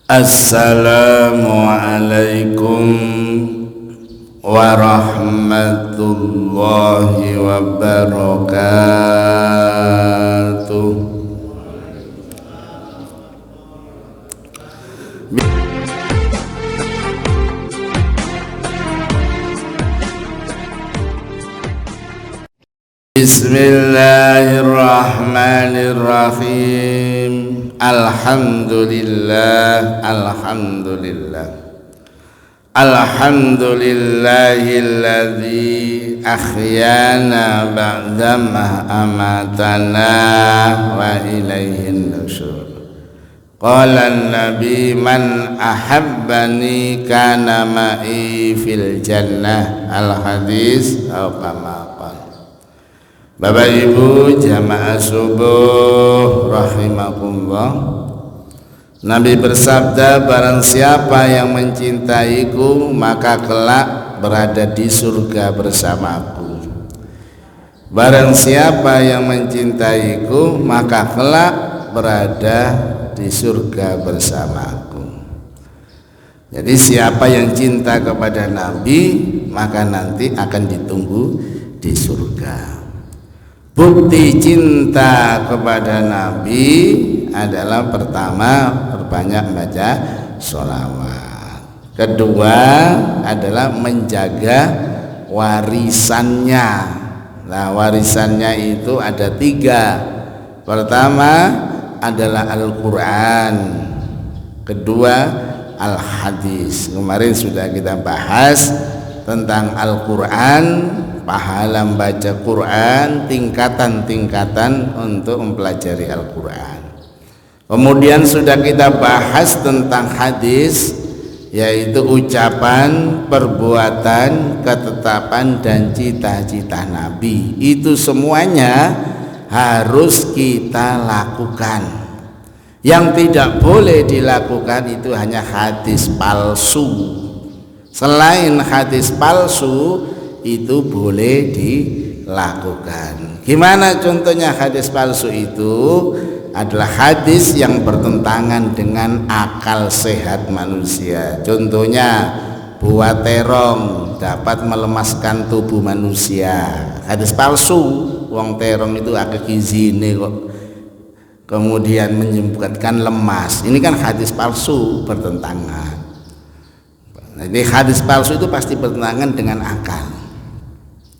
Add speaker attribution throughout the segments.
Speaker 1: Assalamualaikum warahmatullahi wabarakatuh. Bismillahirrahmanirrahim. Alhamdulillah, alhamdulillahilladzi ahyana ba'dama amatana wa ilaihin nusyur. Qala an-nabi man ahabbani kana ma'i fil jannah. Al-hadis atau kama qala. Bapak Ibu jamaah subuh rahimakumullah, Nabi bersabda, barang siapa yang mencintaiku maka kelak berada di surga bersamaku. Barang siapa yang mencintaiku maka kelak berada di surga bersamaku. Jadi siapa yang cinta kepada Nabi maka nanti akan ditunggu di surga. Bukti cinta kepada Nabi adalah pertama, perbanyak baca sholawat. Kedua adalah menjaga warisannya. Nah, warisannya itu ada 3. Pertama adalah Al-Quran, kedua Al-Hadis. Kemarin sudah kita bahas tentang Al-Quran, pahala membaca Quran, tingkatan-tingkatan untuk mempelajari Al-Quran. Kemudian sudah kita bahas tentang hadis, yaitu ucapan, perbuatan, ketetapan dan cita-cita Nabi. Itu semuanya harus kita lakukan. Yang tidak boleh dilakukan itu hanya hadis palsu. Selain hadis palsu itu boleh dilakukan. Gimana contohnya hadis palsu itu? Adalah hadis yang bertentangan dengan akal sehat manusia. Contohnya buah terong dapat melemaskan tubuh manusia. Hadis palsu. Wong terong itu akeh gizine kok. Kemudian menyebabkan lemas. Ini kan hadis palsu, bertentangan. Jadi hadis palsu itu pasti bertentangan dengan akal.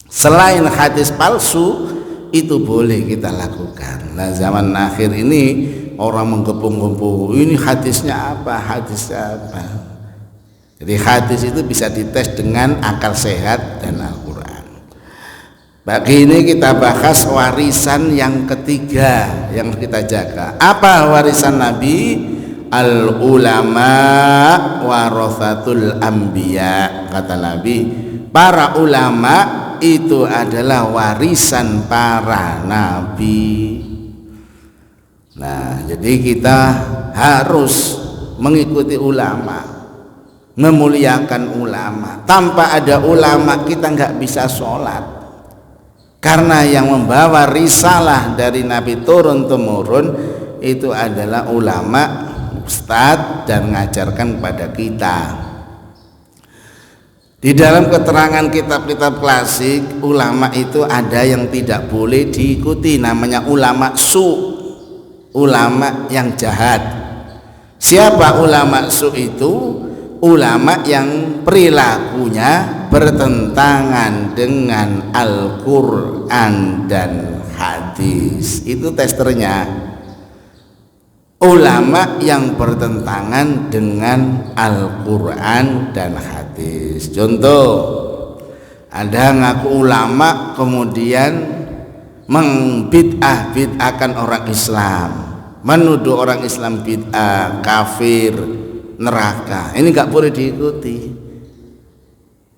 Speaker 1: Selain hadis palsu itu boleh kita lakukan. Nah, zaman akhir ini orang menggepung-gepung, ini hadisnya apa, hadisnya apa. Jadi hadis itu bisa dites dengan akal sehat dan Al-Quran. Bagi ini kita bahas warisan yang ketiga yang kita jaga. Apa warisan Nabi? Al-ulama warathatul anbiya. Kata Nabi, para ulama itu adalah warisan para nabi. Nah, jadi kita harus mengikuti ulama, memuliakan ulama. Tanpa ada ulama kita nggak bisa sholat, karena yang membawa risalah dari Nabi turun temurun itu adalah ulama, ustadz, dan mengajarkan kepada kita. Di dalam keterangan kitab-kitab klasik, ulama itu ada yang tidak boleh diikuti, namanya ulama su, ulama yang jahat. Siapa ulama su itu? Ulama yang perilakunya bertentangan dengan Al-Quran dan hadis. Itu testernya. Ulama yang bertentangan dengan Al-Quran dan hadis. Contoh, ada ngaku ulama kemudian membid'ah-bid'ahkan orang Islam, menuduh orang Islam bid'ah, kafir, neraka. Ini nggak boleh diikuti.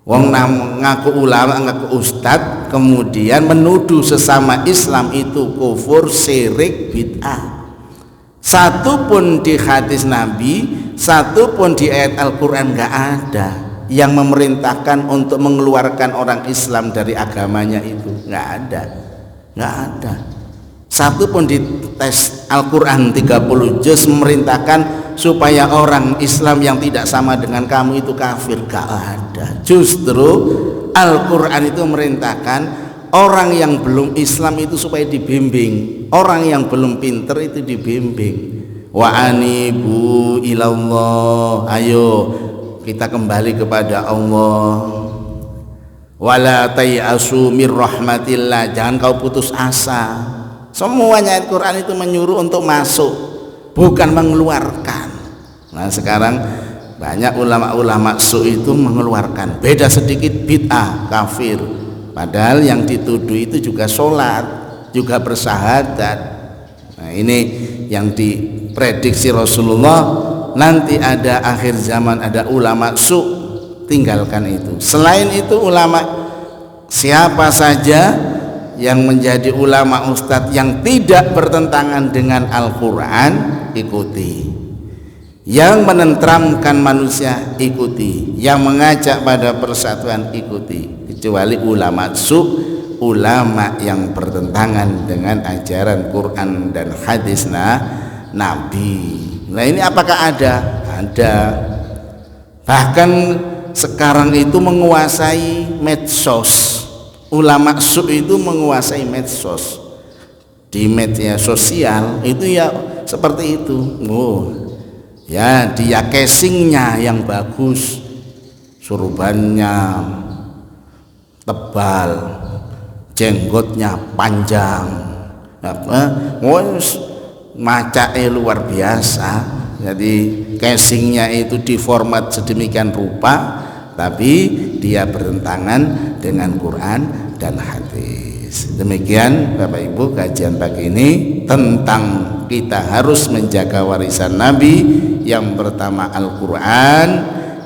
Speaker 1: Wong ngaku ulama, ngaku ustadz, kemudian menuduh sesama Islam itu kufur, syirik, bid'ah. Satu pun di hadis Nabi, satu pun di ayat Al-Quran nggak ada yang memerintahkan untuk mengeluarkan orang Islam dari agamanya itu. Nggak ada. Satu pun di tes Al-Quran 30 juz memerintahkan supaya orang Islam yang tidak sama dengan kamu itu kafir, gak ada. Justru Al-Quran itu merintahkan orang yang belum Islam itu supaya dibimbing, orang yang belum pinter itu dibimbing. Wa anibu ilallah, ayo kita kembali kepada Allah. Wala tayasu mir rahmatillah, jangan kau putus asa. Semuanya ayat Quran itu menyuruh untuk masuk, bukan mengeluarkan. Nah sekarang banyak ulama-ulama su itu mengeluarkan, beda sedikit bid'ah, kafir. Padahal yang dituduh itu juga sholat, juga bersahadat. Nah ini yang diprediksi Rasulullah, nanti ada akhir zaman ada ulama su, tinggalkan itu. Selain itu ulama siapa saja yang menjadi ulama ustadz yang tidak bertentangan dengan Al-Quran ikuti, yang menenteramkan manusia ikuti, yang mengajak pada persatuan ikuti, kecuali ulama su, ulama yang bertentangan dengan ajaran Quran dan hadis Nabi. Nah ini apakah ada? Ada. Bahkan sekarang itu menguasai medsos, ulama su itu menguasai medsos, di media sosial itu ya seperti itu. Ya dia casingnya yang bagus, surbannya tebal, jenggotnya panjang, macaknya luar biasa. Jadi casingnya itu diformat sedemikian rupa, tapi dia bertentangan dengan Quran dan hadis. Demikian Bapak Ibu kajian pagi ini tentang kita harus menjaga warisan Nabi. Yang pertama Al-Quran,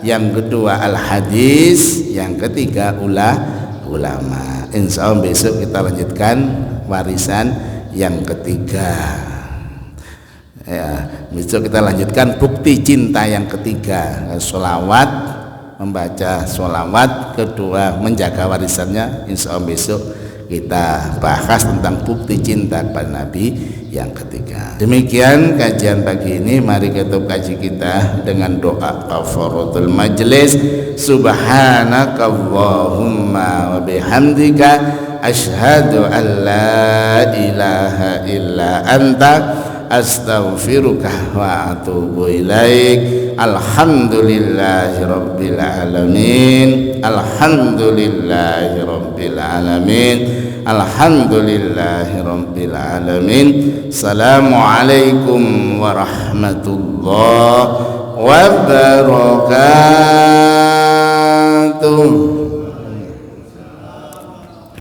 Speaker 1: yang kedua Al-Hadis, yang ketiga ulama. Insya Allah besok kita lanjutkan warisan yang ketiga. Ya, besok kita lanjutkan bukti cinta yang ketiga, sholawat, membaca sholawat. Kedua menjaga warisannya. Insya Allah besok kita bahas tentang bukti cinta kepada Nabi yang ketiga. Demikian kajian pagi ini. Mari kita kaji kita dengan doa kafaratul majlis. Subhanakallahumma wa bihamdika asyhadu an la ilaha illa anta astaghfiruka wa atubu ilaik. Alhamdulillahi rabbil alamin. Alhamdulillahi rabbil alamin. Alhamdulillahi rabbil alamin. Assalamualaikum warahmatullahi wabarakatuh.